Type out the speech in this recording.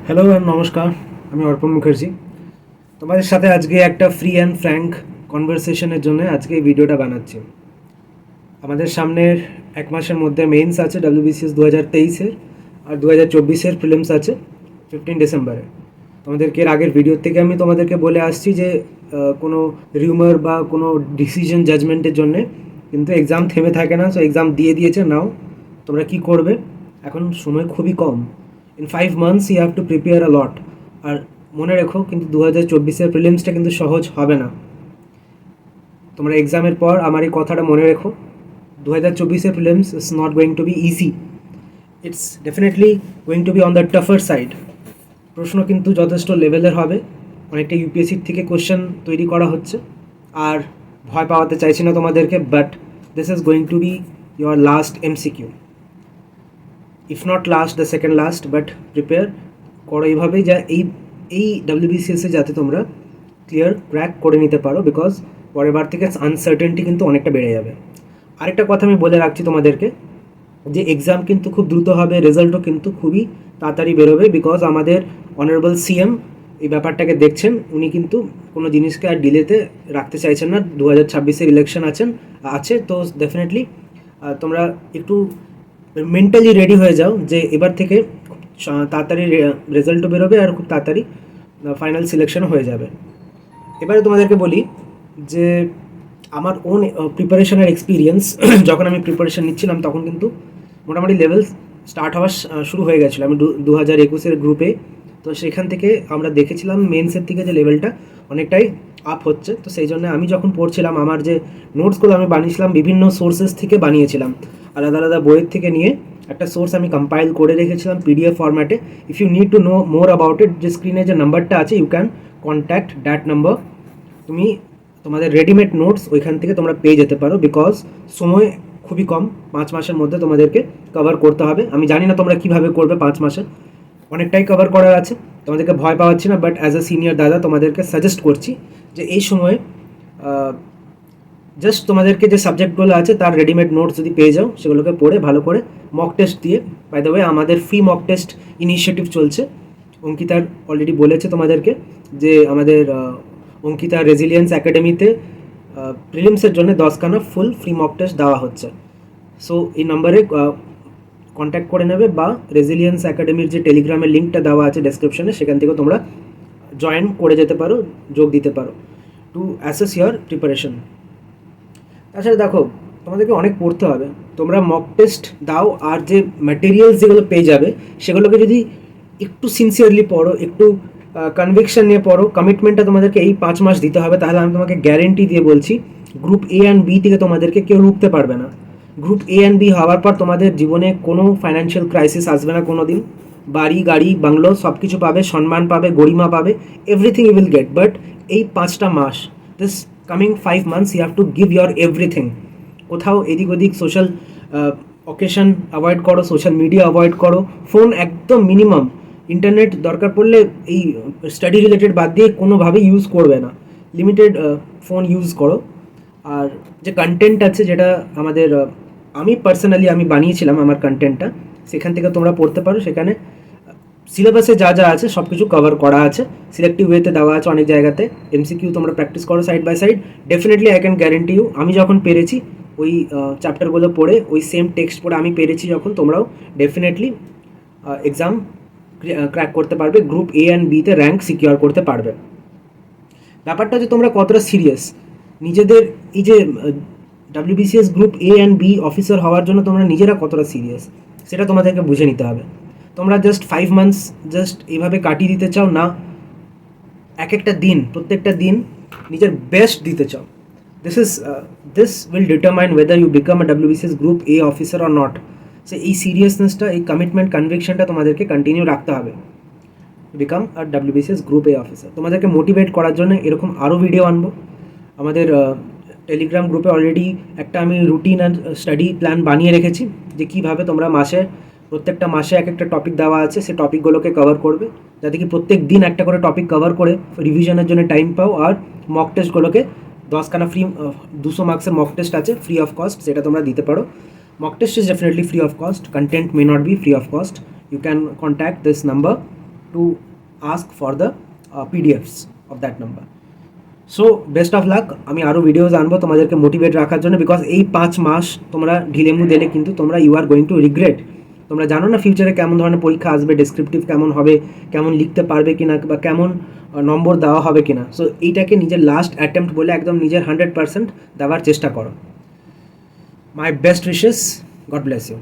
Hello নমস্কার, আমি অর্পণ মুখার্জি। তোমাদের সাথে আজকে একটা ফ্রি অ্যান্ড ফ্র্যাঙ্ক কনভারসেশনের জন্য আজকে এই ভিডিওটা বানাচ্ছি। আমাদের সামনের এক মাসের মধ্যে মেইনস আছে ডাব্লিউবিসিএস 2023-এর, আর 2024-এর প্রিলিমস আছে 15 ডিসেম্বরে। তোমাদেরকে এর আগের ভিডিওর থেকে আমি তোমাদেরকে বলে আসছি যে কোনো রিউমার বা কোনো ডিসিশন জাজমেন্টের জন্যে কিন্তু এক্সাম থেমে থাকে না। সো এক্সাম দিয়ে দিয়েছে, নাও তোমরা কি করবে, এখন সময় খুবই কম। In 5 months you have to prepare a lot. আর মনে রেখো কিন্তু 2024-এর প্রিলিমসটা কিন্তু সহজ হবে না। তোমরা এক্সামের পর আমার এই কথাটা মনে রেখো, 2024-এর prelims is not going to be easy, it's definitely going to be on the tougher side. প্রশ্ন কিন্তু যথেষ্ট লেভেলের হবে, অনেকটা ইউপিএসসির থেকে কোশ্চেন তৈরি করা হচ্ছে। আর ভয় পাওয়াতে চাইছি না তোমাদেরকে, but this is going to B your last MCQ, if not last the second last. But prepare করো এইভাবেই যা এই ডাব্লিউবিসিএসে যাতে তোমরা ক্লিয়ার ক্র্যাক করে নিতে পারো, বিকজ পরের বার থেকে আনসার্টেনটি কিন্তু অনেকটা বেড়ে যাবে। আরেকটা কথা আমি বলে রাখছি তোমাদেরকে, যে এক্সাম কিন্তু খুব দ্রুত হবে, রেজাল্টও কিন্তু খুবই তাড়াতাড়ি বেরোবে, বিকজ আমাদের অনারেবল সিএম এই ব্যাপারটাকে দেখছেন। উনি কিন্তু কোনো জিনিসকে আর ডিলেতে রাখতে চাইছেন না। 2026-এর ইলেকশন আছে, তো ডেফিনেটলি তোমরা একটু মেন্টালি রেডি হয়ে যাও যে এবার থেকে খুব তাড়াতাড়ি রেজাল্টও বেরোবে আর খুব তাড়াতাড়ি ফাইনাল সিলেকশনও হয়ে যাবে। এবারে তোমাদেরকে বলি যে আমার ওন প্রিপারেশনের এক্সপিরিয়েন্স যখন আমি প্রিপারেশন নিচ্ছিলাম তখন কিন্তু মোটামুটি লেভেল স্টার্ট হওয়া শুরু হয়ে গেছিলো। আমি 2021-এর গ্রুপে, তো সেখান থেকে আমরা দেখেছিলাম মেন্সের থেকে যে লেভেলটা অনেকটাই আপ হচ্ছে। তো সেই জন্য আমি যখন পড়ছিলাম, আমার যে নোটসগুলো আমি বানিয়েছিলাম বিভিন্ন সোর্সেস থেকে বানিয়েছিলাম, আলাদা আলাদা বইয়ের থেকে নিয়ে একটা সোর্স আমি কম্পাইল করে রেখেছিলাম পিডিএফ ফরম্যাটে। If you need to know more about it, যে স্ক্রিনে যে নাম্বারটা আছে, you can contact that number. তুমি তোমাদের রেডিমেড নোটস ওইখান থেকে তোমরা পেয়ে যেতে পারো, বিকজ সময় খুবই কম, 5 মাসের মধ্যে তোমাদেরকে কভার করতে হবে। আমি জানি না তোমরা কীভাবে করবে, 5 মাসে অনেকটাই কভার করার আছে। তোমাদেরকে ভয় পাওয়াচ্ছি না, বাট অ্যাজ এ সিনিয়র দাদা তোমাদেরকে সাজেস্ট করছি যে এই সময়ে জাস্ট তোমাদেরকে যে সাবজেক্টগুলো আছে তার রেডিমেড নোটস যদি পেয়ে যাও, সেগুলোকে পড়ে ভালো করে মক টেস্ট দিয়ে, বাই দ্য ওয়ে আমাদের ফ্রি মক টেস্ট ইনিশিয়েটিভ চলছে। অঙ্কিতার অলরেডি বলেছে তোমাদেরকে যে আমাদের অঙ্কিতা রেজিলিয়েন্স একাডেমিতে প্রিলিমসের জন্য 10খানা ফুল ফ্রি মক টেস্ট দেওয়া হচ্ছে। সো এই নাম্বারে কন্ট্যাক্ট করে নেবে, বা রেজিলিয়েন্স একাডেমির যে টেলিগ্রামের লিঙ্কটা দেওয়া আছে ডেসক্রিপশনে, সেখান থেকে তোমরা জয়েন করে যেতে পারো, যোগ দিতে পারো টু অ্যাসেস ইয়োর প্রিপারেশন। তাছাড়া দেখো, তোমাদেরকে অনেক পড়তে হবে। তোমরা মক টেস্ট দাও, আর যে ম্যাটেরিয়ালস যেগুলো পেয়ে যাবে সেগুলোকে যদি একটু সিনসিয়ারলি পড়ো, একটু কনভিকশন নিয়ে পড়ো, কমিটমেন্টটা তোমাদেরকে এই 5 মাস দিতে হবে, তাহলে আমি তোমাকে গ্যারেন্টি দিয়ে বলছি গ্রুপ এ অ্যান্ড বি থেকে তোমাদেরকে কেউ রুখতে পারবে না। গ্রুপ এ অ্যান্ড বি হওয়ার পর তোমাদের জীবনে কোনো ফাইন্যান্সিয়াল ক্রাইসিস আসবে না কোনো দিন। বাড়ি গাড়ি বাংলো সব কিছু পাবে, সম্মান পাবে, গরিমা পাবে, everything you will get. But এই 5টা মাস, this coming 5 months, you have to give your everything. কোথাও এদিক ওদিক সোশ্যাল অকেশন অ্যাভয়েড করো, সোশ্যাল মিডিয়া অ্যাভয়েড করো, ফোন একদম মিনিমাম, ইন্টারনেট দরকার পড়লে এই স্টাডি রিলেটেড বাদ দিয়ে কোনোভাবেই ইউজ করবে না, লিমিটেড ফোন ইউজ করো। আর যে কন্টেন্ট আছে, যেটা আমাদের আমি পার্সোনালি আমি বানিয়েছিলাম আমার কন্টেন্টটা, সেখান থেকে তোমরা পড়তে পারো। সেখানে সিলেবাসে যা যা আছে সব কিছু কভার করা আছে, সিলেক্টিভ ওয়েতে দেওয়া আছে অনেক জায়গাতে। এমসিকিউ তোমরা প্র্যাকটিস করো side by side, definitely I can guarantee you, আমি যখন পেরেছি ওই চ্যাপ্টারগুলো পড়ে, ওই সেম টেক্সট পড়ে আমি পেরেছি যখন, তোমরাও ডেফিনেটলি এক্সাম ক্র্যাক করতে পারবে, গ্রুপ এ অ্যান্ড বিতে র্যাঙ্ক সিকিউর করতে পারবে। ব্যাপারটা যে তোমরা কতটা সিরিয়াস নিজেদের এই যে WBCS group A and B officer হওয়ার জন্য তোমরা নিজেরা কতটা সিরিয়াস, সেটা তোমাদেরকে বুঝে নিতে হবে। তোমরা জাস্ট 5 মান্থস জাস্ট এইভাবে কাটিয়ে দিতে চাও না, এক একটা দিন, প্রত্যেকটা দিন নিজের বেস্ট দিতে চাও। This will determine whether you become a WBCS group A officer or not. সে এই সিরিয়াসনেসটা, এই কমিটমেন্ট, কনভিকশনটা তোমাদেরকে কন্টিনিউ রাখতে হবে, বিকাম আর ডাব্লিউবিসিএস গ্রুপ এ অফিসার। তোমাদেরকে মোটিভেট করার জন্য এরকম আরও ভিডিও আনবো। আমাদের টেলিগ্রাম গ্রুপে অলরেডি একটা আমি রুটিন অ্যান্ড স্টাডি প্ল্যান বানিয়ে রেখেছি, যে কীভাবে তোমরা প্রত্যেকটা মাসে এক একটা টপিক দেওয়া আছে, সেই টপিকগুলোকে কভার করবে, যাতে কি প্রত্যেক দিন একটা করে টপিক কভার করে রিভিশনের জন্য টাইম পাও। আর মক টেস্টগুলোকে 10খানা ফ্রি, 200 মার্কসের মক টেস্ট আছে ফ্রি অফ কস্ট, সেটা তোমরা দিতে পারো। Mock test is definitely free of cost. Content may not be free of cost. You can contact this number to ask for the PDFs of that number. So best of luck. আমি আরও videos আনবো তোমাদেরকে motivate রাখার জন্য, because এই 5 মাস তোমরা ঢিলেমু দিলে কিন্তু তোমরা you are going to regret. তোমরা জানো না ফিউচারে কেমন ধরনের পরীক্ষা আসবে, ডেসক্রিপটিভ কেমন হবে, কেমন লিখতে পারবে কিনা, বা কেমন নম্বর দেওয়া হবে কিনা। সো এইটাকে নিজের লাস্ট অ্যাটেম্প্ট বলে একদম নিজের 100% দেওয়ার চেষ্টা করো। My best wishes, God bless you.